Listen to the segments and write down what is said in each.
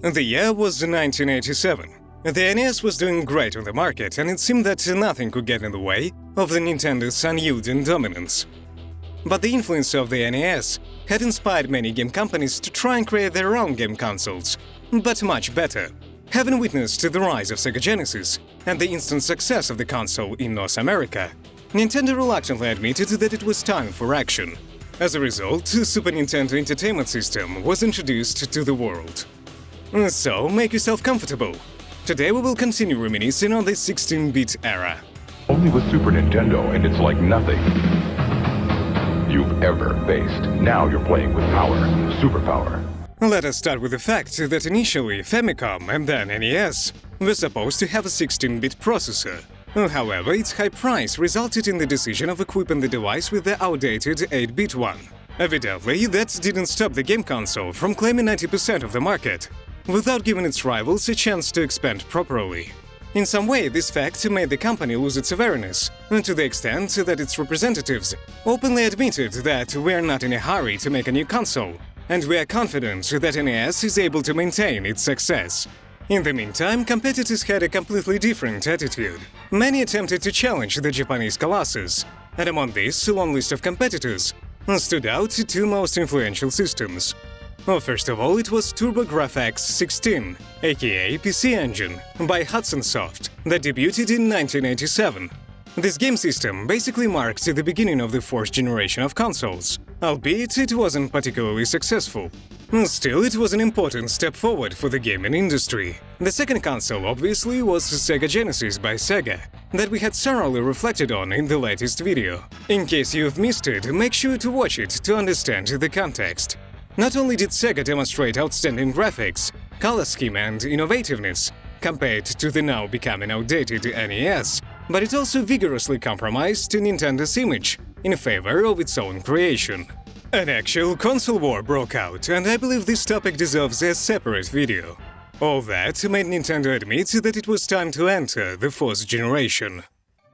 The year was 1987. The NES was doing great on the market, and it seemed that nothing could get in the way of the Nintendo's unyielding dominance. But the influence of the NES had inspired many game companies to try and create their own game consoles, but much better. Having witnessed the rise of Sega Genesis and the instant success of the console in North America, Nintendo reluctantly admitted that it was time for action. As a result, Super Nintendo Entertainment System was introduced to the world. So, make yourself comfortable. Today we will continue reminiscing on the 16-bit era. Only with Super Nintendo, and it's like nothing you've ever faced. Now you're playing with power, superpower. Let us start with the fact that initially Famicom and then NES were supposed to have a 16-bit processor. However, its high price resulted in the decision of equipping the device with the outdated 8-bit one. Evidently, that didn't stop the game console from claiming 90% of the market, without giving its rivals a chance to expand properly. In some way, this fact made the company lose its awareness, to the extent that its representatives openly admitted that we are not in a hurry to make a new console, and we are confident that NES is able to maintain its success. In the meantime, competitors had a completely different attitude. Many attempted to challenge the Japanese colossus, and among this long list of competitors stood out two most influential systems. First of all, it was TurboGrafx 16, aka PC Engine, by Hudson Soft, that debuted in 1987. This game system basically marked the beginning of the fourth generation of consoles, albeit it wasn't particularly successful. Still, it was an important step forward for the gaming industry. The second console, obviously, was Sega Genesis by Sega, that we had thoroughly reflected on in the latest video. In case you've missed it, make sure to watch it to understand the context. Not only did Sega demonstrate outstanding graphics, color scheme and innovativeness compared to the now becoming outdated NES, but it also vigorously compromised Nintendo's image in favor of its own creation. An actual console war broke out, and I believe this topic deserves a separate video. All that made Nintendo admit that it was time to enter the fourth generation.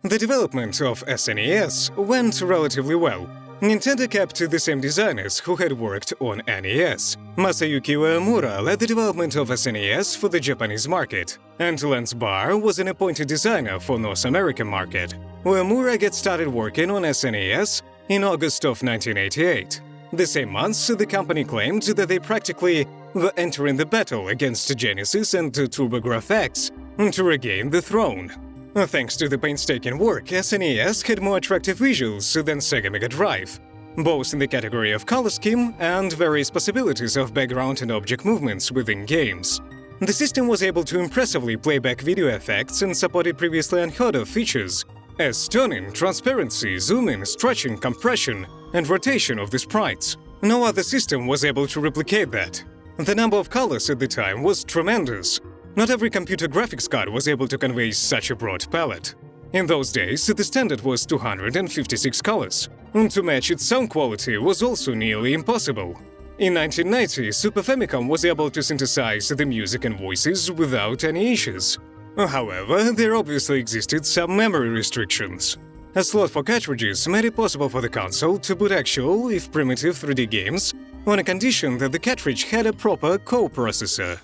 The development of SNES went relatively well. Nintendo kept the same designers who had worked on NES. Masayuki Uemura led the development of SNES for the Japanese market, and Lance Barr was an appointed designer for North American market. Uemura got started working on SNES in August of 1988. The same month, the company claimed that they practically were entering the battle against Genesis and TurboGrafx to regain the throne. Thanks to the painstaking work, SNES had more attractive visuals than Sega Mega Drive, both in the category of color scheme and various possibilities of background and object movements within games. The system was able to impressively play back video effects and supported previously unheard-of features, as toning, transparency, zooming, stretching, compression, and rotation of the sprites. No other system was able to replicate that. The number of colors at the time was tremendous. Not every computer graphics card was able to convey such a broad palette. In those days, the standard was 256 colors, and to match its sound quality was also nearly impossible. In 1990, Super Famicom was able to synthesize the music and voices without any issues. However, there obviously existed some memory restrictions. A slot for cartridges made it possible for the console to boot actual, if primitive, 3D games on a condition that the cartridge had a proper co-processor.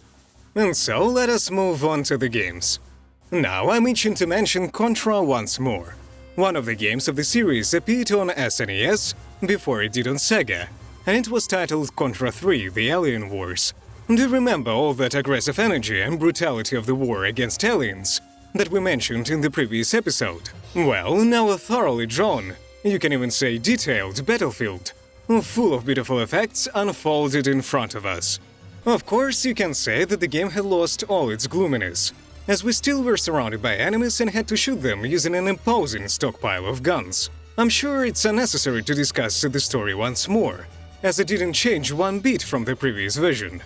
And so, let us move on to the games. Now I'm itching to mention Contra once more. One of the games of the series appeared on SNES before it did on Sega, and it was titled Contra 3: The Alien Wars. Do you remember all that aggressive energy and brutality of the war against aliens that we mentioned in the previous episode? Well, now a thoroughly drawn, you can even say detailed battlefield, full of beautiful effects unfolded in front of us. Of course, you can say that the game had lost all its gloominess, as we still were surrounded by enemies and had to shoot them using an imposing stockpile of guns. I'm sure it's unnecessary to discuss the story once more, as it didn't change one bit from the previous version.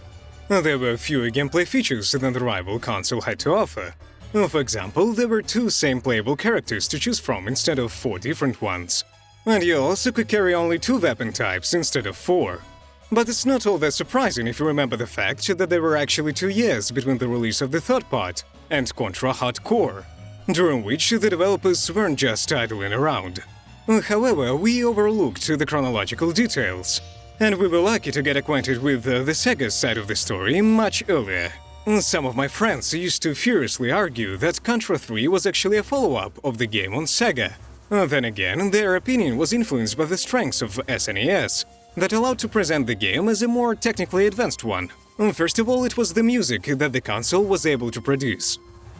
There were fewer gameplay features than the rival console had to offer. For example, there were 2 same playable characters to choose from instead of 4 different ones. And you also could carry only 2 weapon types instead of 4. But it's not all that surprising if you remember the fact that there were actually 2 years between the release of the third part and Contra Hard Corps, during which the developers weren't just idling around. However, we overlooked the chronological details, and we were lucky to get acquainted with the Sega side of the story much earlier. Some of my friends used to furiously argue that Contra 3 was actually a follow-up of the game on Sega. Then again, their opinion was influenced by the strengths of SNES, that allowed to present the game as a more technically advanced one. First of all, it was the music that the console was able to produce.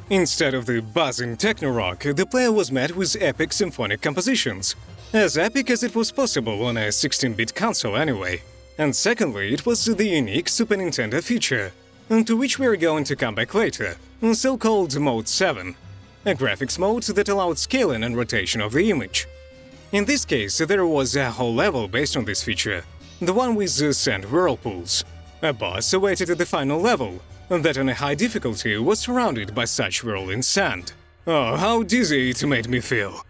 Instead of the buzzing techno-rock, the player was met with epic symphonic compositions. As epic as it was possible on a 16-bit console anyway. And secondly, it was the unique Super Nintendo feature, to which we are going to come back later, so-called Mode 7, a graphics mode that allowed scaling and rotation of the image. In this case, there was a whole level based on this feature, the one with sand whirlpools. A boss awaited at the final level, that on a high difficulty was surrounded by such whirling sand. Oh, how dizzy it made me feel!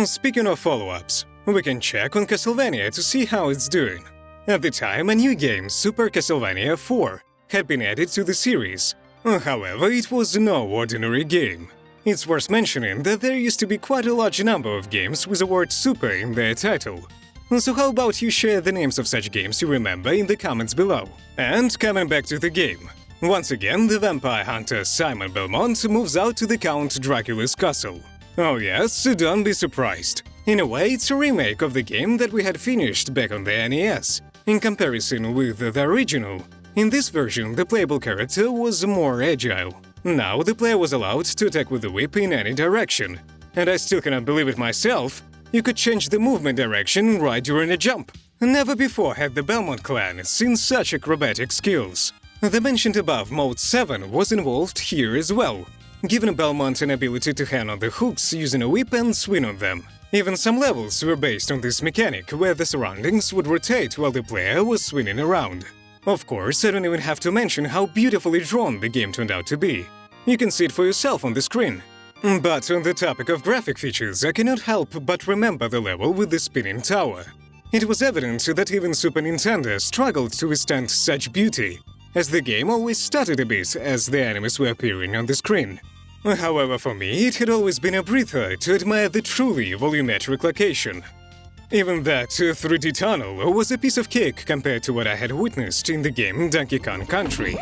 Speaking of follow-ups, we can check on Castlevania to see how it's doing. At the time, a new game, Super Castlevania 4, had been added to the series. However, it was no ordinary game. It's worth mentioning that there used to be quite a large number of games with the word Super in their title. So how about you share the names of such games you remember in the comments below? And coming back to the game. Once again, the vampire hunter Simon Belmont moves out to the Count Dracula's castle. Oh yes, don't be surprised. In a way, it's a remake of the game that we had finished back on the NES. In comparison with the original, in this version the playable character was more agile. Now the player was allowed to attack with the whip in any direction. And I still cannot believe it myself, you could change the movement direction right during a jump. Never before had the Belmont clan seen such acrobatic skills. The mentioned above Mode 7 was involved here as well, giving Belmont an ability to hand on the hooks using a whip and swing on them. Even some levels were based on this mechanic, where the surroundings would rotate while the player was swinging around. Of course, I don't even have to mention how beautifully drawn the game turned out to be. You can see it for yourself on the screen. But on the topic of graphic features, I cannot help but remember the level with the spinning tower. It was evident that even Super Nintendo struggled to withstand such beauty, as the game always stuttered a bit as the enemies were appearing on the screen. However, for me, it had always been a breather to admire the truly volumetric location. Even that 3D tunnel was a piece of cake compared to what I had witnessed in the game Donkey Kong Country.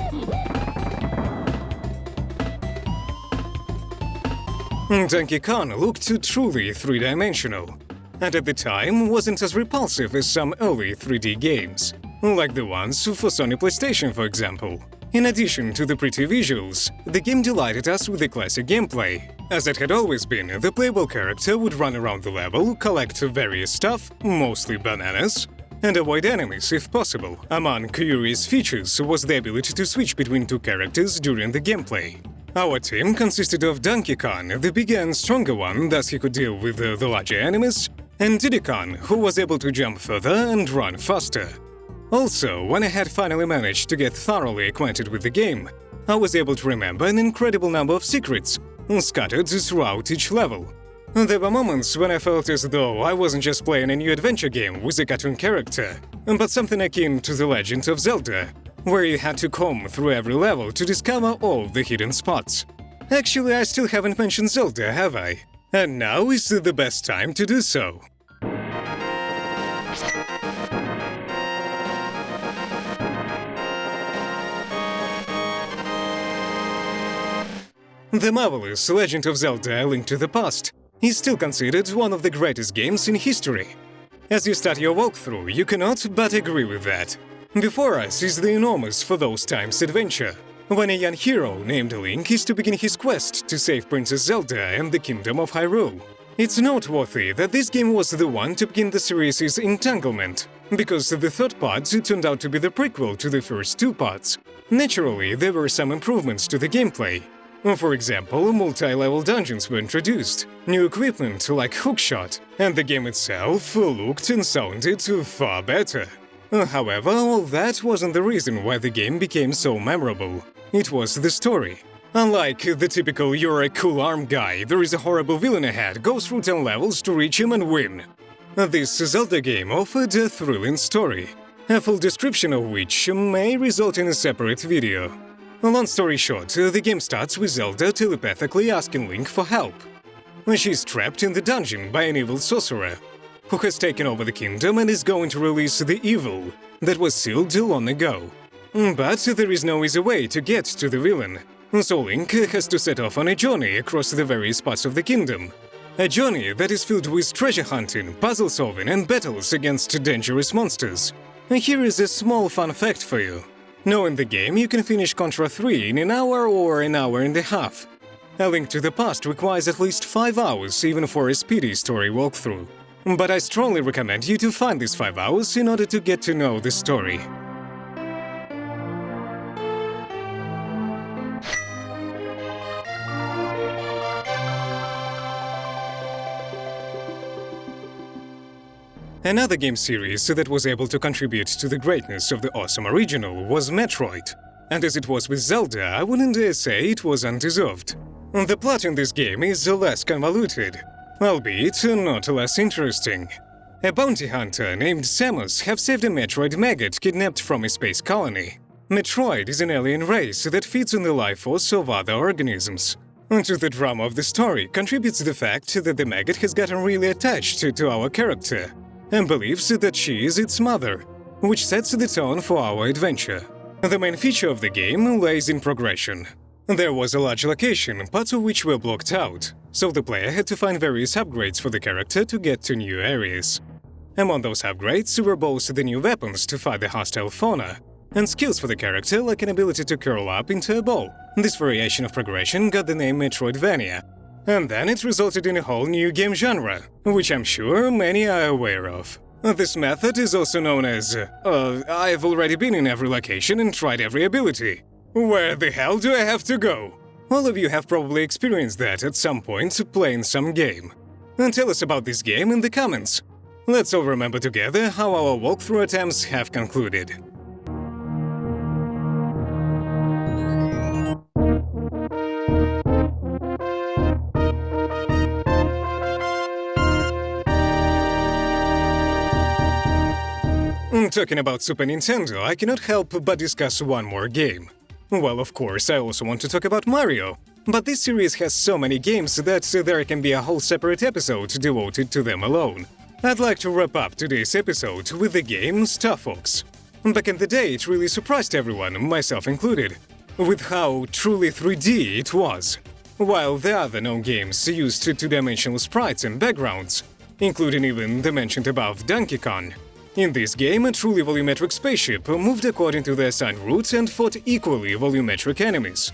Donkey Kong looked truly three-dimensional, and at the time wasn't as repulsive as some early 3D games, like the ones for Sony PlayStation, for example. In addition to the pretty visuals, the game delighted us with the classic gameplay. As it had always been, the playable character would run around the level, collect various stuff, mostly bananas, and avoid enemies if possible. Among curious features was the ability to switch between two characters during the gameplay. Our team consisted of Donkey Kong, the bigger and stronger one, thus he could deal with the larger enemies, and Diddy Kong, who was able to jump further and run faster. Also, when I had finally managed to get thoroughly acquainted with the game, I was able to remember an incredible number of secrets, scattered throughout each level. There were moments when I felt as though I wasn't just playing a new adventure game with a cartoon character, but something akin to The Legend of Zelda, where you had to comb through every level to discover all the hidden spots. Actually, I still haven't mentioned Zelda, have I? And now is the best time to do so. The marvelous Legend of Zelda: A Link to the Past is still considered one of the greatest games in history. As you start your walkthrough, you cannot but agree with that. Before us is the enormous for those times adventure, when a young hero named Link is to begin his quest to save Princess Zelda and the Kingdom of Hyrule. It's noteworthy that this game was the one to begin the series' entanglement, because the third part turned out to be the prequel to the first two parts. Naturally, there were some improvements to the gameplay. For example, multi-level dungeons were introduced, new equipment like hookshot, and the game itself looked and sounded far better. However, all that wasn't the reason why the game became so memorable. It was the story. Unlike the typical "you're a cool arm guy, there is a horrible villain ahead, go through 10 levels to reach him and win." This Zelda game offered a thrilling story, a full description of which may result in a separate video. Long story short, the game starts with Zelda telepathically asking Link for help. She's trapped in the dungeon by an evil sorcerer, who has taken over the kingdom and is going to release the evil that was sealed long ago. But there is no easy way to get to the villain, so Link has to set off on a journey across the various parts of the kingdom. A journey that is filled with treasure hunting, puzzle solving, and battles against dangerous monsters. Here is a small fun fact for you. Knowing the game, you can finish Contra 3 in an hour or an hour and a half. A Link to the Past requires at least 5 hours even for a speedy story walkthrough. But I strongly recommend you to find these 5 hours in order to get to know the story. Another game series that was able to contribute to the greatness of the awesome original was Metroid. And as it was with Zelda, I wouldn't dare say it was undeserved. The plot in this game is less convoluted, albeit not less interesting. A bounty hunter named Samus has saved a Metroid maggot kidnapped from a space colony. Metroid is an alien race that feeds on the life force of other organisms. To the drama of the story contributes the fact that the maggot has gotten really attached to our character and believes that she is its mother, which sets the tone for our adventure. The main feature of the game lays in progression. There was a large location, parts of which were blocked out, so the player had to find various upgrades for the character to get to new areas. Among those upgrades were both the new weapons to fight the hostile fauna, and skills for the character like an ability to curl up into a ball. This variation of progression got the name Metroidvania. And then it resulted in a whole new game genre, which I'm sure many are aware of. This method is also known as, I've already been in every location and tried every ability. Where the hell do I have to go? All of you have probably experienced that at some point playing some game. And tell us about this game in the comments. Let's all remember together how our walkthrough attempts have concluded. Talking about Super Nintendo, I cannot help but discuss one more game. Well, of course, I also want to talk about Mario. But this series has so many games that there can be a whole separate episode devoted to them alone. I'd like to wrap up today's episode with the game Star Fox. Back in the day, it really surprised everyone, myself included, with how truly 3D it was. While the other known games used two-dimensional sprites and backgrounds, including even the mentioned above Donkey Kong. In this game, a truly volumetric spaceship moved according to the assigned route and fought equally volumetric enemies.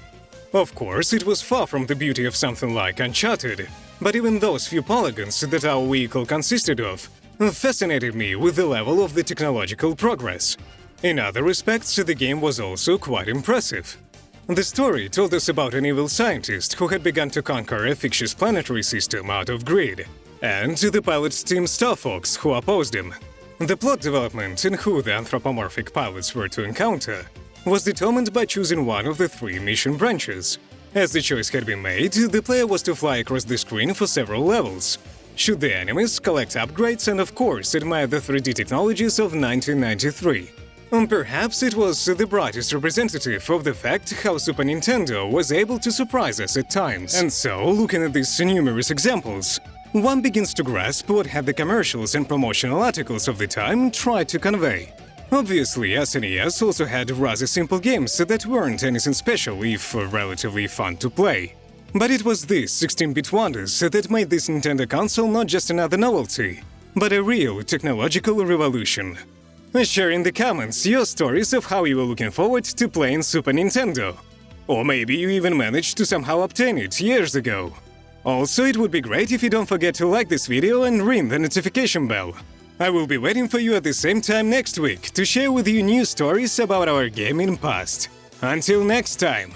Of course, it was far from the beauty of something like Uncharted, but even those few polygons that our vehicle consisted of fascinated me with the level of the technological progress. In other respects, the game was also quite impressive. The story told us about an evil scientist who had begun to conquer a fictitious planetary system out of greed, and the pilot's team Star Fox who opposed him. The plot development and who the anthropomorphic pilots were to encounter was determined by choosing one of the 3 mission branches. As the choice had been made, the player was to fly across the screen for several levels, shoot the enemies, collect upgrades, and of course admire the 3D technologies of 1993. Perhaps it was the brightest representative of the fact how Super Nintendo was able to surprise us at times. And so, looking at these numerous examples, one begins to grasp what had the commercials and promotional articles of the time tried to convey. Obviously, SNES also had rather simple games that weren't anything special if relatively fun to play. But it was these 16-bit wonders that made this Nintendo console not just another novelty, but a real technological revolution. Share in the comments your stories of how you were looking forward to playing Super Nintendo. Or maybe you even managed to somehow obtain it years ago. Also, it would be great if you don't forget to like this video and ring the notification bell. I will be waiting for you at the same time next week to share with you new stories about our gaming past. Until next time!